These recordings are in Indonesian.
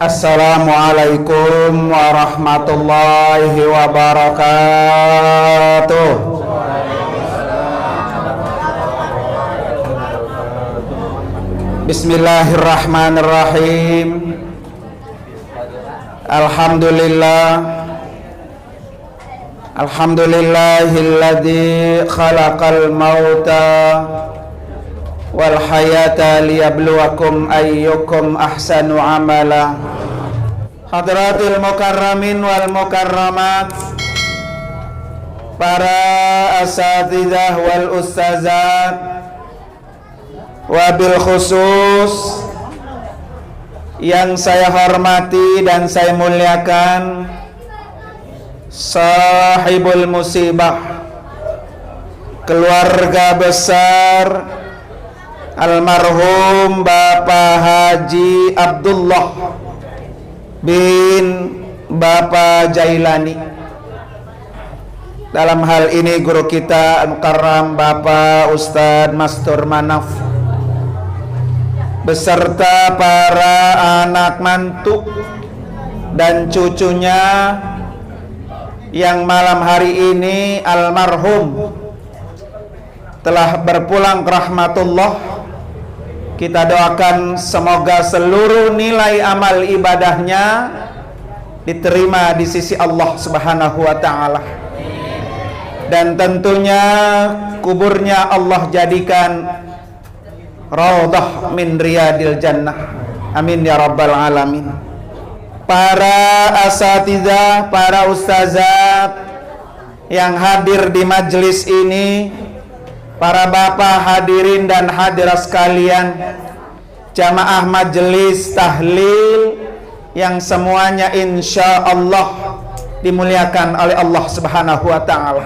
Assalamualaikum warahmatullahi wabarakatuh. Bismillahirrahmanirrahim. Alhamdulillahilladzi khalaqal mauta wal hayata liyabluwakum ayyukum ahsanu amala. Hadratil mukarramin wal mukarramat, para asatidzah wal ustazat, wabil khusus yang saya hormati dan saya muliakan, sahibul musibah, keluarga besar almarhum Bapak Haji Abdullah bin Bapak Jailani. Dalam hal ini guru kita Al-Mukarram Bapak Ustadz Mastur Manaf beserta para anak mantu dan cucunya yang malam hari ini almarhum telah berpulang ke rahmatullah. Kita doakan semoga seluruh nilai amal ibadahnya diterima di sisi Allah Subhanahu wa ta'ala, dan tentunya kuburnya Allah jadikan raudhah min riyadil jannah. Amin ya rabbal alamin. Para asatidzah, para ustazat yang hadir di majelis ini, para bapak hadirin dan hadirat sekalian, jamaah majelis tahlil yang semuanya insya Allah dimuliakan oleh Allah Subhanahu wa ta'ala.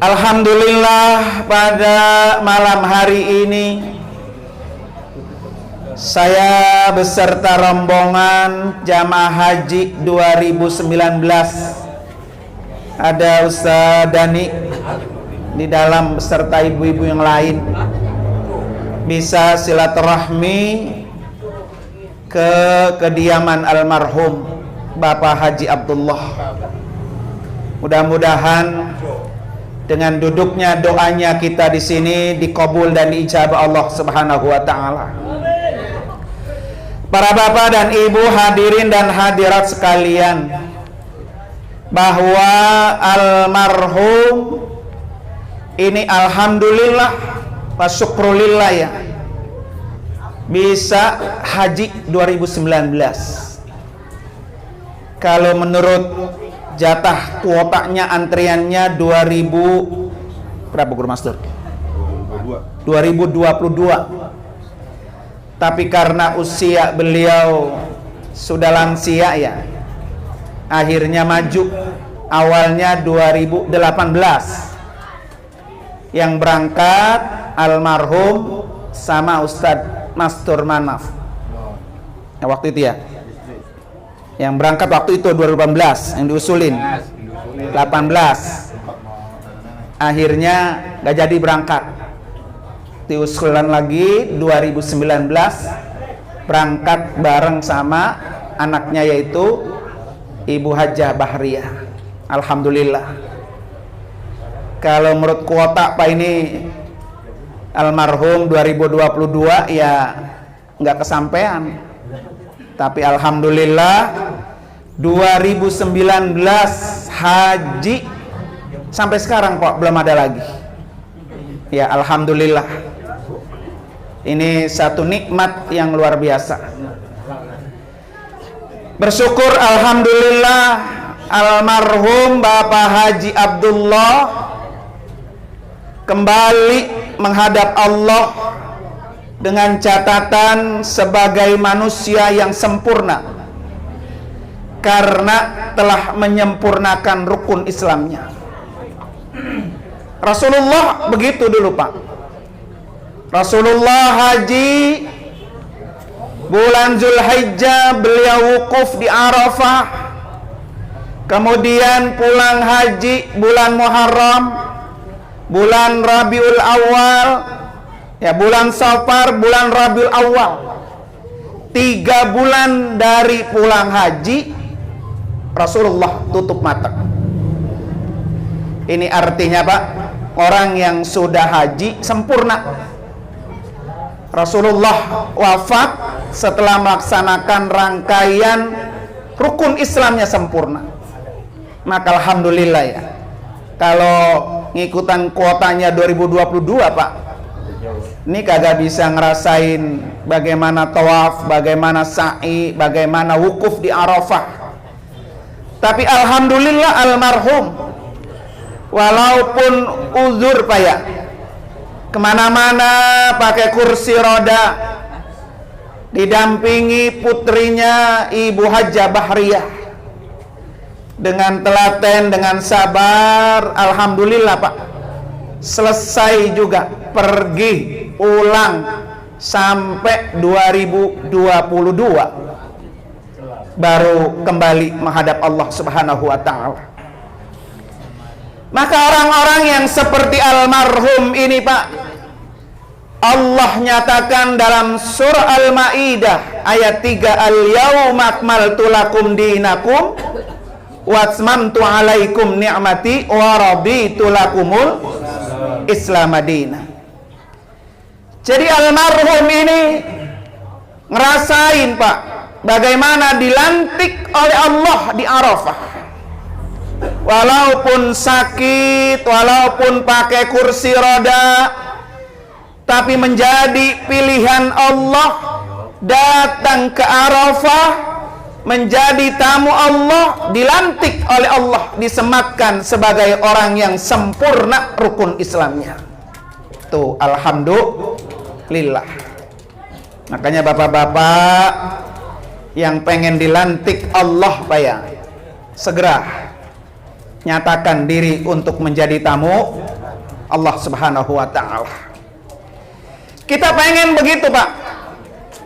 Alhamdulillah, pada malam hari ini saya beserta rombongan jamaah haji 2019, ada Ustaz Dani di dalam beserta ibu-ibu yang lain, bisa silaturahmi ke kediaman almarhum Bapak Haji Abdullah. Mudah-mudahan dengan duduknya doanya kita di sini dikabul dan diijabah Allah Subhanahu wa ta'ala. Para bapak dan ibu hadirin dan hadirat sekalian, bahwa almarhum ini alhamdulillah wa syukrulillah ya, bisa haji 2019. Kalau menurut jatah kuotanya antriannya 2000 berapa Guru Master? 2022. Tapi karena usia beliau sudah lansia ya, akhirnya maju. Awalnya 2018 yang berangkat almarhum sama Ustadz Mastur Manaf ya, waktu itu ya, yang berangkat waktu itu 2018, yang diusulin 18, akhirnya gak jadi berangkat, diusulan lagi 2019 berangkat bareng sama anaknya yaitu Ibu Hajah Bahriyah. Alhamdulillah. Kalau menurut kuota Pak ini almarhum 2022 ya nggak kesampaian, tapi alhamdulillah 2019 haji sampai sekarang kok belum ada lagi ya. Alhamdulillah, ini satu nikmat yang luar biasa. Bersyukur alhamdulillah almarhum Bapak Haji Abdullah kembali menghadap Allah dengan catatan sebagai manusia yang sempurna, karena telah menyempurnakan rukun Islamnya. Rasulullah begitu dulu Pak. Rasulullah haji bulan Zulhijjah, beliau wukuf di Arafah, kemudian pulang haji bulan Muharram, bulan Rabiul Awal, ya bulan Safar, bulan Rabiul Awal. 3 bulan dari pulang haji Rasulullah tutup mata. Ini artinya Pak, orang yang sudah haji sempurna. Rasulullah wafat setelah melaksanakan rangkaian rukun Islamnya sempurna. Maka alhamdulillah ya, kalau ngikutan kuotanya 2022 Pak, ini kagak bisa ngerasain bagaimana tawaf, bagaimana sa'i, bagaimana wukuf di Arafah. Tapi alhamdulillah almarhum, walaupun uzur Pak ya, kemana-mana pakai kursi roda, didampingi putrinya Ibu Hajjah Bahriyah, dengan telaten, dengan sabar, alhamdulillah Pak, selesai juga pergi ulang sampai 2022 baru kembali menghadap Allah Subhanahu wa Ta'ala. Maka orang-orang yang seperti almarhum ini Pak, Allah nyatakan dalam surah Al-Maidah ayat 3, Al-yawma akmaltu lakum dinakum wa atmamtu alaikum ni'mati wa raditu lakumul Islam madinah. Jadi almarhum ini ngerasain Pak, bagaimana dilantik oleh Allah di Arafah. Walaupun sakit, walaupun pakai kursi roda, tapi menjadi pilihan Allah datang ke Arafah, menjadi tamu Allah, dilantik oleh Allah, disematkan sebagai orang yang sempurna rukun Islamnya. Tuh, alhamdulillah. Makanya bapak-bapak yang pengen dilantik Allah Pak ya, segera nyatakan diri untuk menjadi tamu Allah Subhanahu wa Ta'ala. Kita pengen begitu Pak,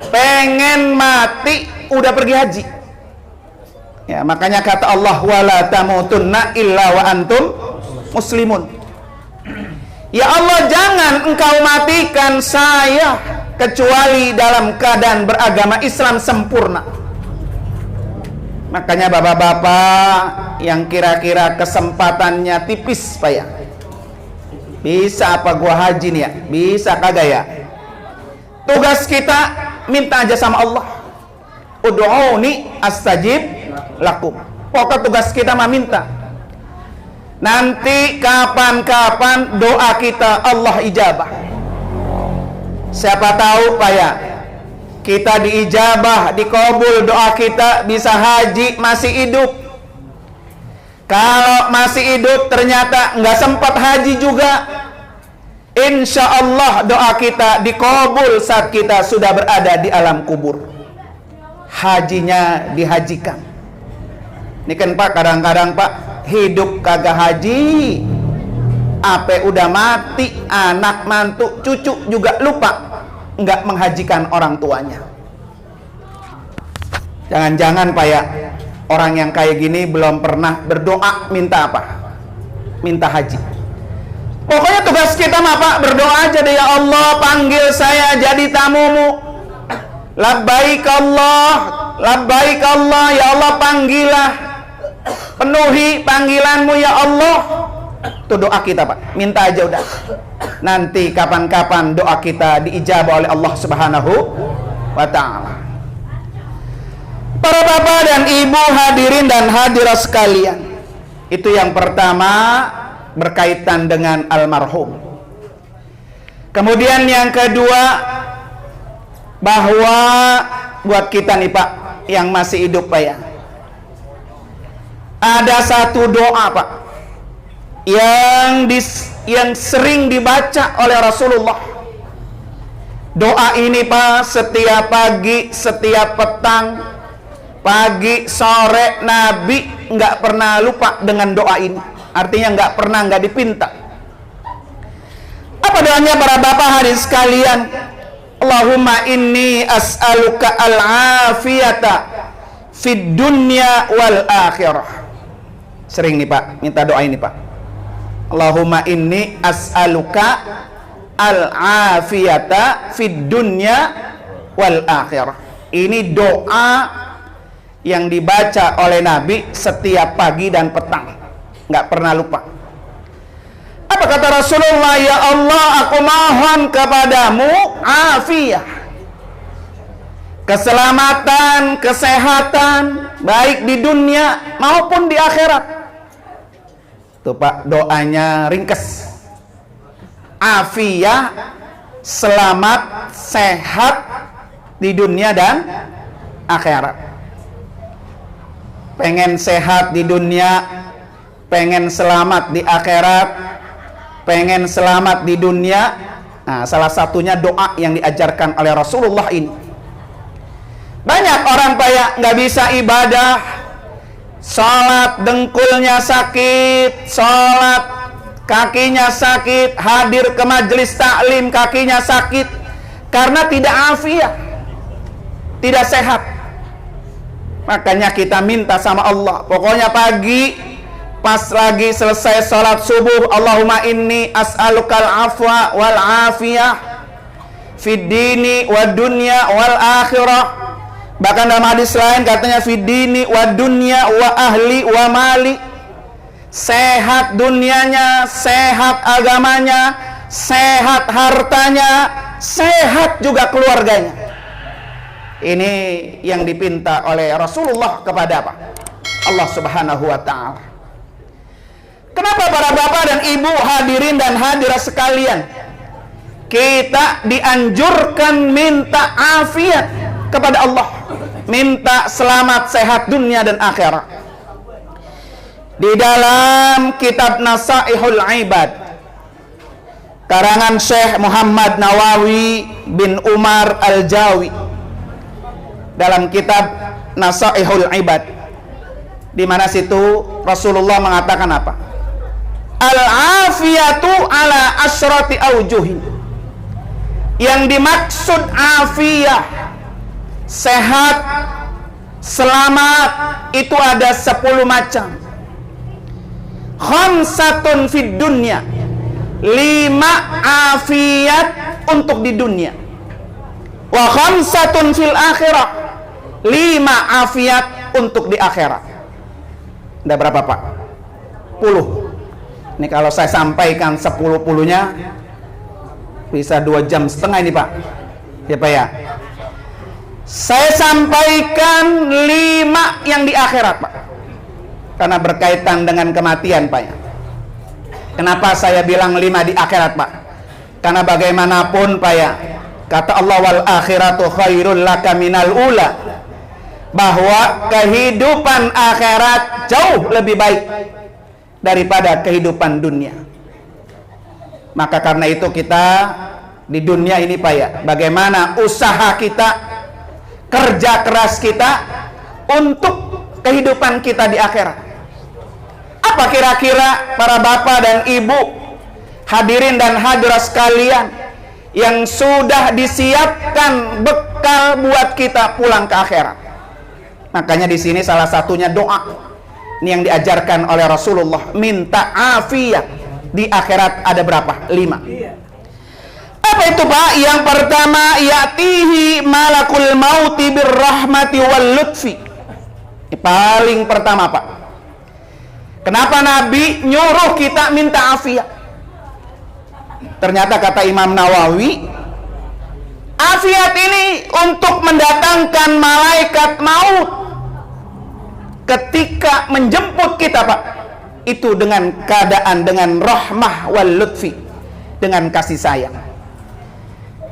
pengen mati udah pergi haji ya. Makanya kata Allah, wala tamutunna illa wa antum muslimun. Ya Allah, jangan engkau matikan saya kecuali dalam keadaan beragama Islam sempurna. Makanya bapak-bapak yang kira-kira kesempatannya tipis Pak ya, bisa apa gua haji nih ya, bisa kagak ya, tugas kita minta aja sama Allah, ud'uni astajib lakum. Pokok tugas kita mah minta. Nanti kapan-kapan doa kita Allah ijabah. Siapa tahu Pak ya, kita diijabah, dikabul doa kita, bisa haji masih hidup. Kalau masih hidup ternyata nggak sempat haji juga, insya Allah doa kita dikabul saat kita sudah berada di alam kubur, hajinya dihajikan. Ini kan Pak, kadang-kadang Pak hidup kagak haji, apa udah mati, anak mantu cucu juga lupa nggak menghajikan orang tuanya. Jangan-jangan Pak ya, orang yang kayak gini belum pernah berdoa minta apa? Minta haji. Pokoknya tugas kita mah Pak, berdoa aja deh, ya Allah panggil saya jadi tamumu. Labbaik Allah, labbaik Allah, ya Allah panggillah, penuhi panggilanmu ya Allah. Itu doa kita Pak, minta aja udah. Nanti kapan-kapan doa kita diijabah oleh Allah Subhanahu wa Ta'ala. Para bapak dan ibu hadirin dan hadirat sekalian, itu yang pertama berkaitan dengan almarhum. Kemudian yang kedua, bahwa buat kita nih Pak yang masih hidup Pak ya, ada satu doa Pak yang sering dibaca oleh Rasulullah. Doa ini Pak, setiap pagi, setiap petang, pagi, sore, Nabi nggak pernah lupa dengan doa ini. Artinya nggak dipinta. Apa doanya para bapak hadirin sekalian? Allahumma inni as'aluka al-afiyata fid dunya wal akhirah. Sering nih Pak minta doa ini Pak. Allahumma inni as'aluka al-afiyata fid dunya wal akhirah. Ini doa yang dibaca oleh Nabi setiap pagi dan petang, nggak pernah lupa. Apa kata Rasulullah? Ya Allah, aku mohon kepadamu afiyah, keselamatan, kesehatan, baik di dunia maupun di akhirat. Tuh Pak, doanya ringkes. Afiyah, selamat, sehat di dunia dan akhirat. Pengen sehat di dunia, pengen selamat di akhirat, pengen selamat di dunia. Nah, salah satunya doa yang diajarkan oleh Rasulullah ini. Banyak orang Pak nggak bisa ibadah, sholat dengkulnya sakit, sholat kakinya sakit, hadir ke majelis taklim kakinya sakit, karena tidak afiat, tidak sehat. Makanya kita minta sama Allah, pokoknya pagi pas lagi selesai sholat subuh, Allahumma inni as'alukal afwa wal afiyah fid dini wad dunya wal akhirah. Bahkan dalam hadis lain katanya fid dini wad dunya wa ahli wa mali. Sehat dunianya, sehat agamanya, sehat hartanya, sehat juga keluarganya. Ini yang dipinta oleh Rasulullah kepada apa? Allah Subhanahu wa ta'ala. Kenapa para bapak dan ibu, hadirin dan hadirat sekalian, kita dianjurkan minta afiat kepada Allah, minta selamat sehat dunia dan akhirat? Di dalam kitab Nasaihul Ibad karangan Syekh Muhammad Nawawi bin Umar Al-Jawi, dalam kitab Nasaihul Ibad, di mana situ Rasulullah mengatakan apa? Al-afiyatu ala asyrati aujuhin. Yang dimaksud afiyah, sehat, selamat, itu ada 10 macam. Khamsatun fid dunya, 5 afiyat untuk di dunia. Wa khamsatun fil akhirah, 5 afiat untuk di akhirat. Udah berapa Pak? 10. Ini kalau saya sampaikan 10-10-nya bisa 2,5 jam ini Pak. Ya Pak ya. Saya sampaikan 5 yang di akhirat Pak, karena berkaitan dengan kematian Pak ya. Kenapa saya bilang 5 di akhirat Pak? Karena bagaimanapun Pak ya, kata Allah, wal akhiratu khairul laka minal ula, bahwa kehidupan akhirat jauh lebih baik daripada kehidupan dunia. Maka karena itu kita di dunia ini Pak ya, bagaimana usaha kita, kerja keras kita untuk kehidupan kita di akhirat. Apa kira-kira para bapak dan ibu, hadirin dan hadirat sekalian, yang sudah disiapkan bekal buat kita pulang ke akhirat? Makanya di sini salah satunya doa ini yang diajarkan oleh Rasulullah, minta afiat di akhirat. Ada berapa? 5. Apa itu Pak? Yang pertama, ya'tihi malakul mauti birrahmati wal lutfi. Ini paling pertama Pak. Kenapa Nabi nyuruh kita minta afiat? Ternyata kata Imam Nawawi, afiat ini untuk mendatangkan malaikat maut ketika menjemput kita Pak, itu dengan keadaan dengan rahmah wal lutfi, dengan kasih sayang.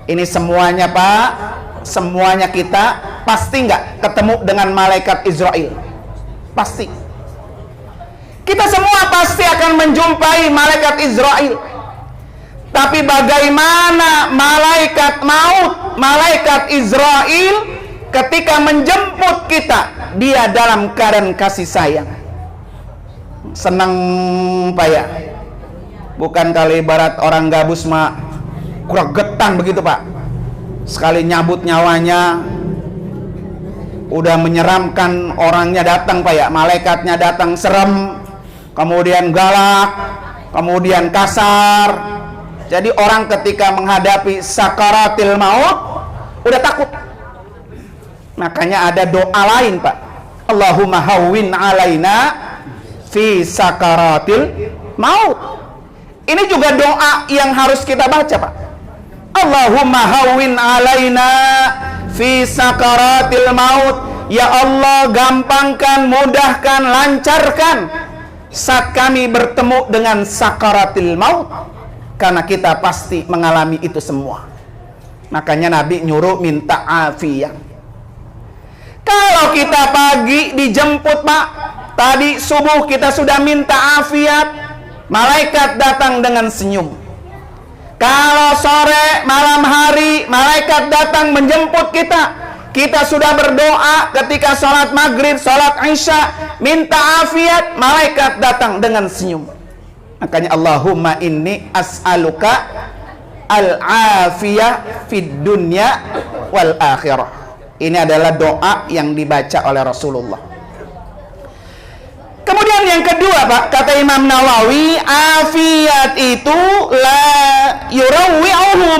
Ini semuanya Pak, semuanya kita pasti nggak ketemu dengan malaikat Israel? Pasti. Kita semua pasti akan menjumpai malaikat Israel. Tapi bagaimana malaikat maut, malaikat Israel ketika menjemput kita, dia dalam keadaan kasih sayang. Senang Pak ya. Bukan kali ibarat orang gabus mah gregetan begitu Pak. Sekali nyabut nyawanya udah menyeramkan, orangnya datang Pak ya, malaikatnya datang serem, kemudian galak, kemudian kasar. Jadi orang ketika menghadapi sakaratil maut udah takut. Makanya ada doa lain, Pak. Allahumma hawwin alaina fi sakaratil maut. Ini juga doa yang harus kita baca, Pak. Allahumma hawwin alaina fi sakaratil maut. Ya Allah, gampangkan, mudahkan, lancarkan saat kami bertemu dengan sakaratil maut, karena kita pasti mengalami itu semua. Makanya Nabi nyuruh minta afiyah. Kalau kita pagi dijemput, Pak, tadi subuh kita sudah minta afiat, malaikat datang dengan senyum. Kalau sore, malam hari, malaikat datang menjemput kita. Kita sudah berdoa ketika sholat maghrib, sholat isya, minta afiat, malaikat datang dengan senyum. Makanya Allahumma inni as'aluka al-afiyah fid dunya wal akhirah. Ini adalah doa yang dibaca oleh Rasulullah. Kemudian yang kedua, Pak, kata Imam Nawawi, afiat itu la yurawwi'uhu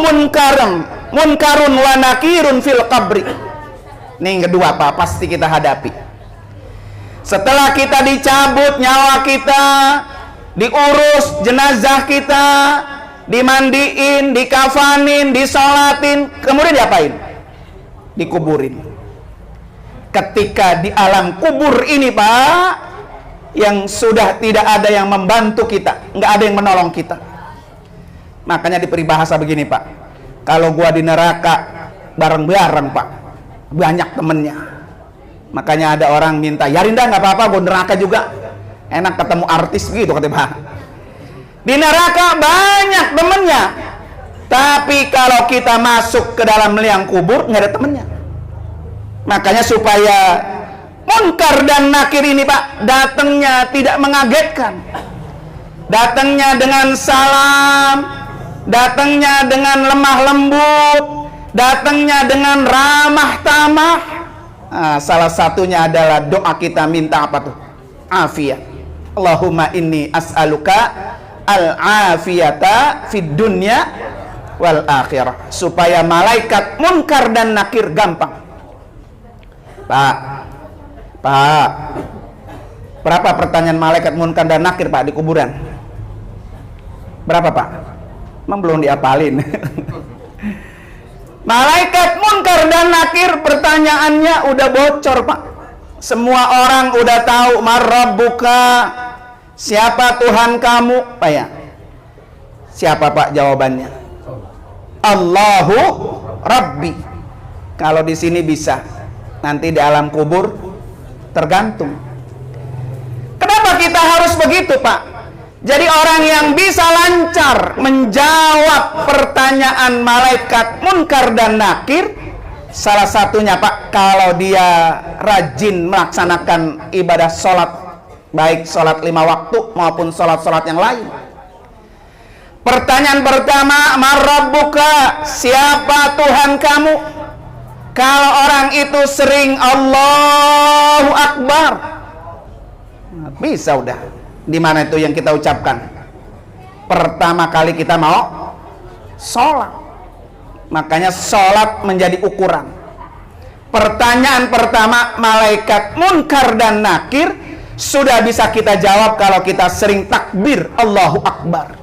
munkarun wa nakirun fil qabri. Ini yang kedua, Pak, pasti kita hadapi. Setelah kita dicabut nyawa kita, diurus jenazah kita, dimandiin, dikafanin, disolatin, kemudian diapain? Dikuburin. Ketika di alam kubur ini, Pak, yang sudah tidak ada yang membantu kita, nggak ada yang menolong kita. Makanya diberi bahasa begini, Pak, kalau gua di neraka bareng-bareng, Pak, banyak temennya. Makanya ada orang minta, ya Rinda nggak apa-apa, gua neraka juga, enak ketemu artis gitu, kata Pak. Di neraka banyak temennya, tapi kalau kita masuk ke dalam liang kubur nggak ada temennya. Makanya supaya munkar dan nakir ini, Pak, datangnya tidak mengagetkan, datangnya dengan salam, datangnya dengan lemah lembut, datangnya dengan ramah tamah. Salah satunya adalah doa kita minta apa tuh? Afiyah. Allahumma inni as'aluka al-afiyata fid dunya wal akhirah, supaya malaikat munkar dan nakir gampang. Pak, berapa pertanyaan malaikat munkar dan nakir, Pak, di kuburan? Berapa, Pak? Emang belum diapalin. Malaikat munkar dan nakir pertanyaannya udah bocor, Pak. Semua orang udah tahu, marrabbuka, siapa Tuhan kamu, Pak ya? Siapa, Pak, jawabannya? Allahu Rabbi. Kalau di sini bisa, nanti di alam kubur tergantung. Kenapa kita harus begitu, Pak? Jadi orang yang bisa lancar menjawab pertanyaan malaikat munkar dan nakir, salah satunya, Pak, kalau dia rajin melaksanakan ibadah sholat, baik sholat 5 waktu maupun sholat-sholat yang lain. Pertanyaan pertama, marrabbuka, siapa Tuhan kamu? Kalau orang itu sering Allahu Akbar, bisa udah. Di mana itu yang kita ucapkan? Pertama kali kita mau sholat. Makanya sholat menjadi ukuran. Pertanyaan pertama malaikat munkar dan nakir sudah bisa kita jawab kalau kita sering takbir Allahu Akbar.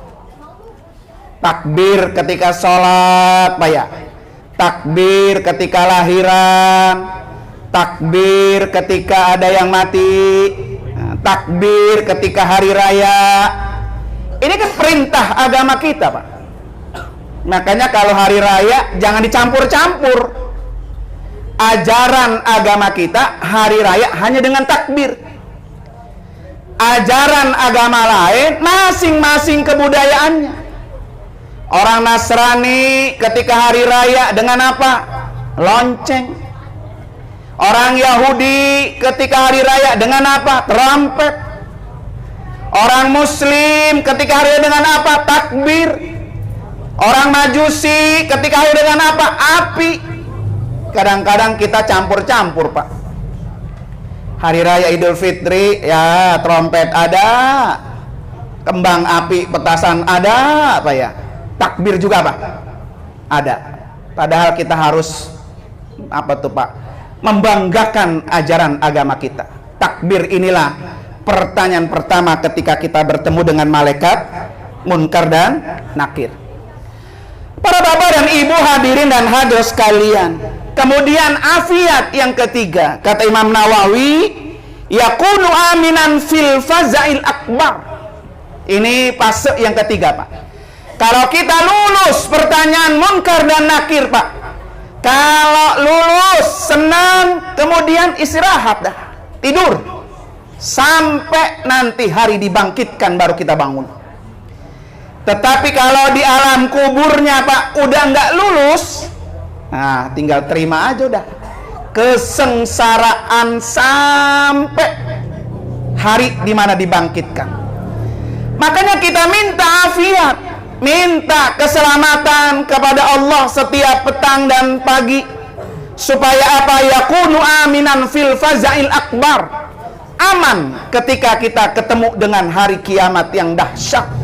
Takbir ketika sholat, Pak ya. Takbir ketika lahiran, takbir ketika ada yang mati, takbir ketika hari raya. Ini kan perintah agama kita, Pak. Makanya kalau hari raya jangan dicampur-campur. Ajaran agama kita hari raya hanya dengan takbir. Ajaran agama lain masing-masing kebudayaannya. Orang Nasrani ketika hari raya dengan apa? Lonceng. Orang Yahudi ketika hari raya dengan apa? Trompet. Orang Muslim ketika hari raya dengan apa? Takbir. Orang Majusi ketika hari raya dengan apa? Api. Kadang-kadang kita campur-campur, Pak. Hari raya Idul Fitri, ya trompet ada, kembang api petasan ada, apa ya? Takbir juga, Pak, ada. Padahal kita harus apa tuh, Pak? membanggakan ajaran agama kita. Takbir inilah pertanyaan pertama ketika kita bertemu dengan malaikat Munkar dan Nakir. Para bapak dan ibu hadirin dan hadirat sekalian, kemudian afiat yang ketiga, kata Imam Nawawi, yakunu aminan fil fazail akbar. Ini fase yang ketiga, Pak. Kalau kita lulus pertanyaan Munkar dan Nakir, Pak, kalau lulus senang, kemudian istirahat dah, tidur sampai nanti hari dibangkitkan baru kita bangun. Tetapi kalau di alam kuburnya, Pak, udah nggak lulus, nah tinggal terima aja udah, kesengsaraan sampai hari dimana dibangkitkan. Makanya kita minta afiat, minta keselamatan kepada Allah setiap petang dan pagi, supaya apa? Yakunu aminan fil fazail akbar, aman ketika kita ketemu dengan hari kiamat yang dahsyat.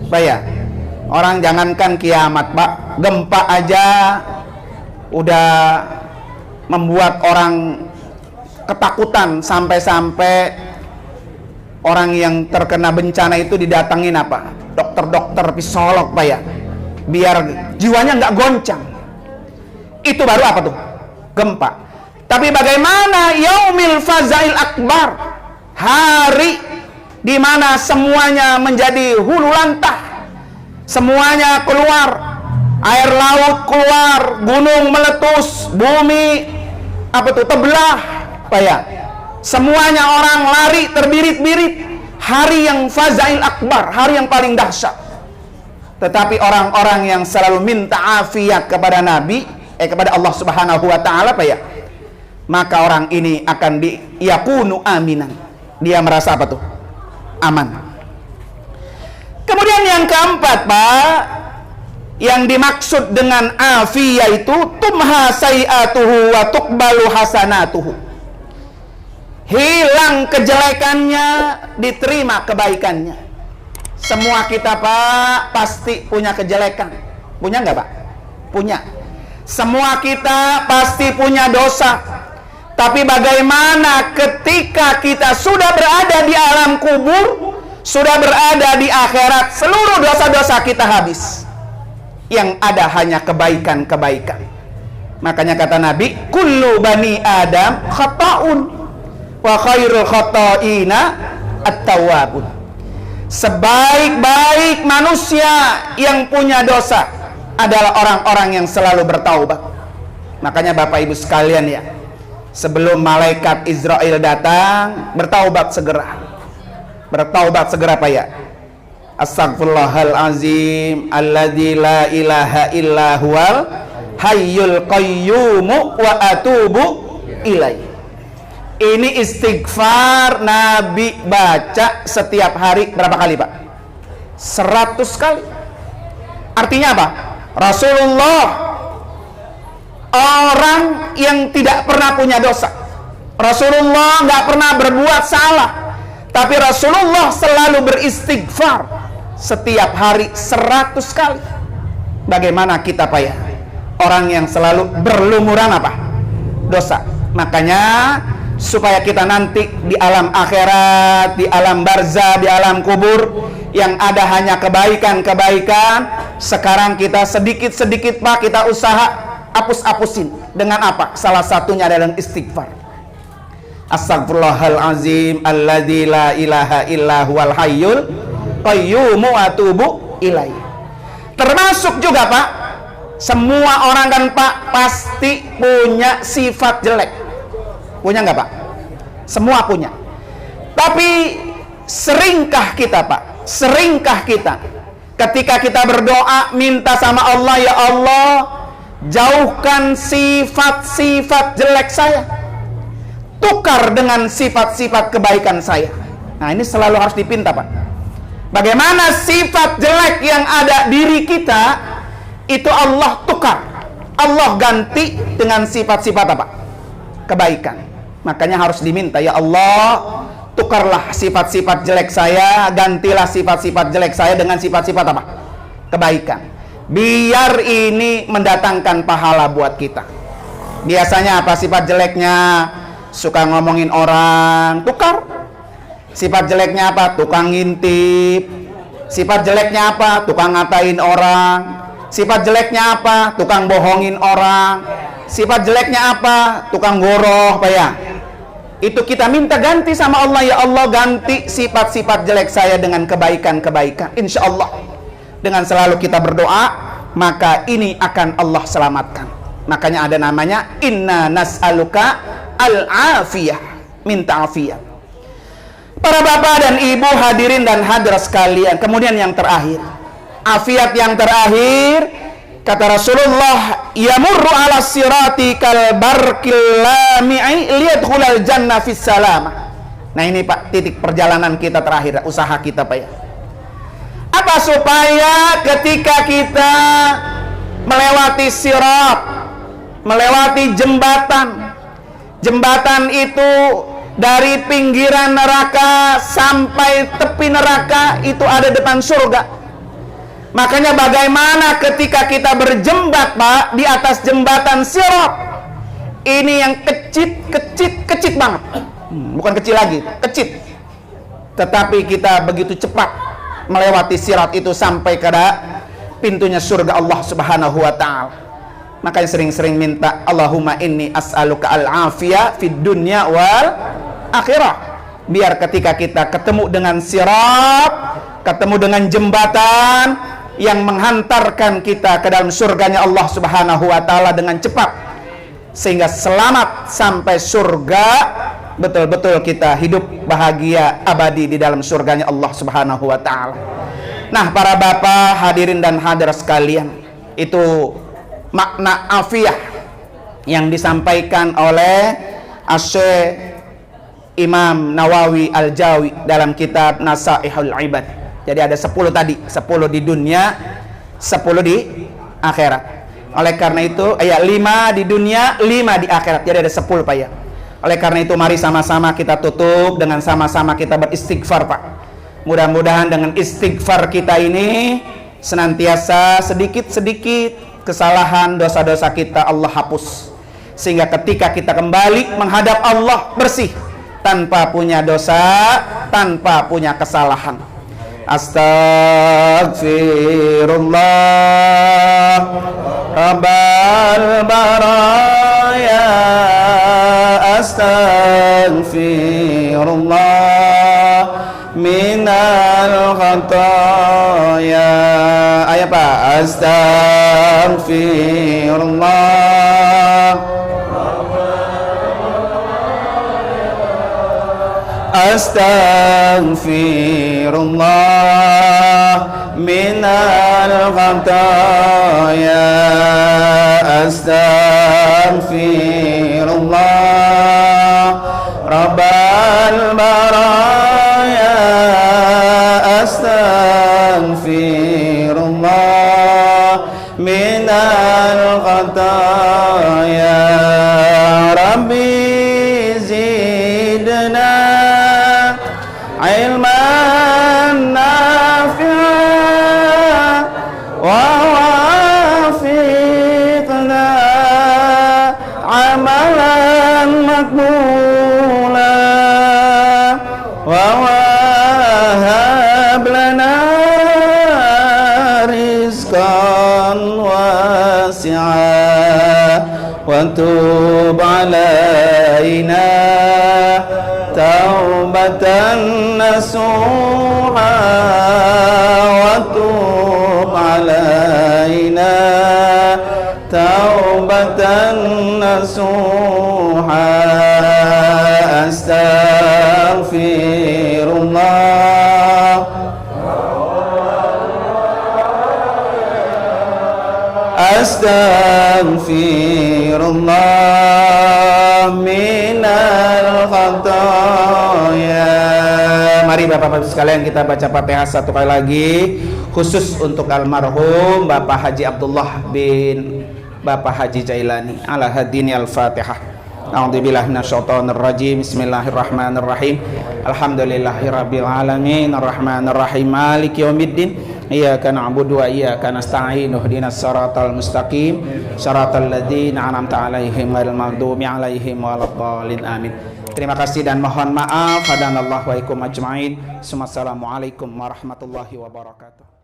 Pak ya, orang jangankan kiamat, Pak, gempa aja udah membuat orang ketakutan, sampai-sampai orang yang terkena bencana itu didatangin apa? Dokter-dokter, psikolog, Pak ya, biar jiwanya nggak goncang. Itu baru apa tuh? Gempa. Tapi bagaimana yaumil fazail akbar, hari di mana semuanya menjadi hulu lantah, semuanya keluar, air laut keluar, gunung meletus, bumi apa tuh terbelah, Pak ya, semuanya orang lari terbirit-birit, hari yang fazail akbar, hari yang paling dahsyat. Tetapi orang-orang yang selalu minta afiat kepada Nabi, kepada Allah Subhanahu wa taala, Pak ya, maka orang ini akan yakunu aminan, dia merasa apa tuh? Aman. Kemudian yang keempat, Pak, yang dimaksud dengan afiyah itu tumha sayi'atuhu wa tuqbalu hasanatuhu. Hilang kejelekannya, diterima kebaikannya. Semua kita, Pak, pasti punya kejelekan. Punya nggak, Pak? Punya. Semua kita pasti punya dosa. Tapi bagaimana ketika kita sudah berada di alam kubur, sudah berada di akhirat, seluruh dosa-dosa kita habis. Yang ada hanya kebaikan-kebaikan. Makanya kata Nabi, kullu bani Adam khata'un wa khairul khata'ina at-tawwabun. Sebaik-baik manusia yang punya dosa adalah orang-orang yang selalu bertaubat. Makanya Bapak Ibu sekalian ya, sebelum malaikat Israel datang, bertaubat segera. Bertaubat segera, Pak ya. Astaghfirullahalazim alladzi la ilaha illa huwal hayyul qayyumu wa atubu ilaih. Ini istighfar Nabi baca setiap hari berapa kali, Pak? 100 kali. Artinya apa? Rasulullah orang yang tidak pernah punya dosa. Rasulullah nggak pernah berbuat salah, tapi Rasulullah selalu beristighfar setiap hari 100 kali. Bagaimana kita, Pak ya? Orang yang selalu berlumuran apa? Dosa. Makanya supaya kita nanti di alam akhirat, di alam barzah, di alam kubur yang ada hanya kebaikan-kebaikan, sekarang kita sedikit-sedikit, Pak, kita usaha hapus-hapusin. Dengan apa? Salah satunya adalah istighfar. Astaghfirullahalazim alladzi la ilaha illa huwal hayyul qayyumu wa atubu ilaih. Termasuk juga, Pak, semua orang kan, Pak, pasti punya sifat jelek. Punya nggak, Pak? Semua punya. Tapi seringkah kita, Pak, seringkah kita ketika kita berdoa minta sama Allah, ya Allah, jauhkan sifat-sifat jelek saya, tukar dengan sifat-sifat kebaikan saya. Nah, ini selalu harus dipinta, Pak. Bagaimana sifat jelek yang ada diri kita itu Allah tukar, Allah ganti dengan sifat-sifat apa? Kebaikan. Makanya harus diminta, ya Allah, tukarlah sifat-sifat jelek saya, gantilah sifat-sifat jelek saya dengan sifat-sifat apa? Kebaikan. Biar ini mendatangkan pahala buat kita. Biasanya apa sifat jeleknya? Suka ngomongin orang, tukar. Sifat jeleknya apa? Tukang ngintip. Sifat jeleknya apa? Tukang ngatain orang. Sifat jeleknya apa? Tukang bohongin orang. Sifat jeleknya apa? Tukang goroh, Pak ya. Itu kita minta ganti sama Allah. Ya Allah, ganti sifat-sifat jelek saya dengan kebaikan-kebaikan. Insya Allah, dengan selalu kita berdoa, maka ini akan Allah selamatkan. Makanya ada namanya inna nas'aluka al-afiyah, minta afiyah. Para bapak dan ibu hadirin dan hadirat sekalian, kemudian yang terakhir, afiat yang terakhir, kata Rasulullah, yamurru ala sirati kal barqil lami'i liyadkhulal jannah fis salamah. Nah ini Pak, titik perjalanan kita terakhir, usaha kita Pak ya. Apa supaya ketika kita melewati sirat, melewati jembatan, jembatan itu dari pinggiran neraka sampai tepi neraka itu ada depan surga. Makanya bagaimana ketika kita berjembat Pak di atas jembatan sirat, ini yang kecil banget, bukan kecil lagi, kecil, tetapi kita begitu cepat melewati sirat itu sampai ke pintunya surga Allah Subhanahu wa Ta'ala. Makanya sering-sering minta Allahumma inni as'aluka al-afiyah fid dunya wal akhirah, biar ketika kita ketemu dengan sirat, ketemu dengan jembatan yang menghantarkan kita ke dalam surganya Allah Subhanahu wa Ta'ala dengan cepat, sehingga selamat sampai surga, betul-betul kita hidup bahagia abadi di dalam surganya Allah Subhanahu wa Ta'ala. Nah para bapak hadirin dan hadirat sekalian, itu makna afiyah yang disampaikan oleh Asy-Syaikh Imam Nawawi Al-Jawi dalam kitab Nasaihul Ibad. Jadi ada 10 tadi, 10 di dunia, 10 di akhirat. Oleh karena itu, 5 di dunia, 5 di akhirat. Jadi ada 10 Pak ya. Oleh karena itu mari sama-sama kita tutup dengan sama-sama kita beristighfar Pak. Mudah-mudahan dengan istighfar kita ini senantiasa sedikit-sedikit kesalahan dosa-dosa kita Allah hapus, sehingga ketika kita kembali menghadap Allah bersih, tanpa punya dosa, tanpa punya kesalahan. Astaghfirullah Rabbal baraya, astaghfirullah minal khataya. Ayo Pak, astaghfirullah astaghfirullah minal khataya, astaghfirullah rabbal baraya, astaghfirullah minal khataya. Rabbi zidna ilman nafi'an wa wafiqna amalan maqbula wa wahab lana rizqan wasi'a wa tub alaina taubatan nasuha wa tub alaina taubatan nasuha. Astaghfirullah astaghfirullah minal khataya. Mari Bapak-Bapak sekalian kita baca Fatihah satu kali lagi, khusus untuk almarhum Bapak Haji Abdullah bin Bapak Haji Jailani. Ala hadini al-Fatihah. A'udzubillahi minasyaitonir rajim. Bismillahirrahmanirrahim. Alhamdulillahirabbil alamin, arrahmanirrahim, maliki yaumiddin. Iyyaka na'budu wa iyyaka nasta'in ihdinas siratal mustaqim siratal ladzina an'amta 'alaihim ghairil maghdubi 'alaihim waladdallin amin. Terima kasih dan mohon maaf. Hadanallahu wa ikum ajmain. Assalamualaikum warahmatullahi wabarakatuh.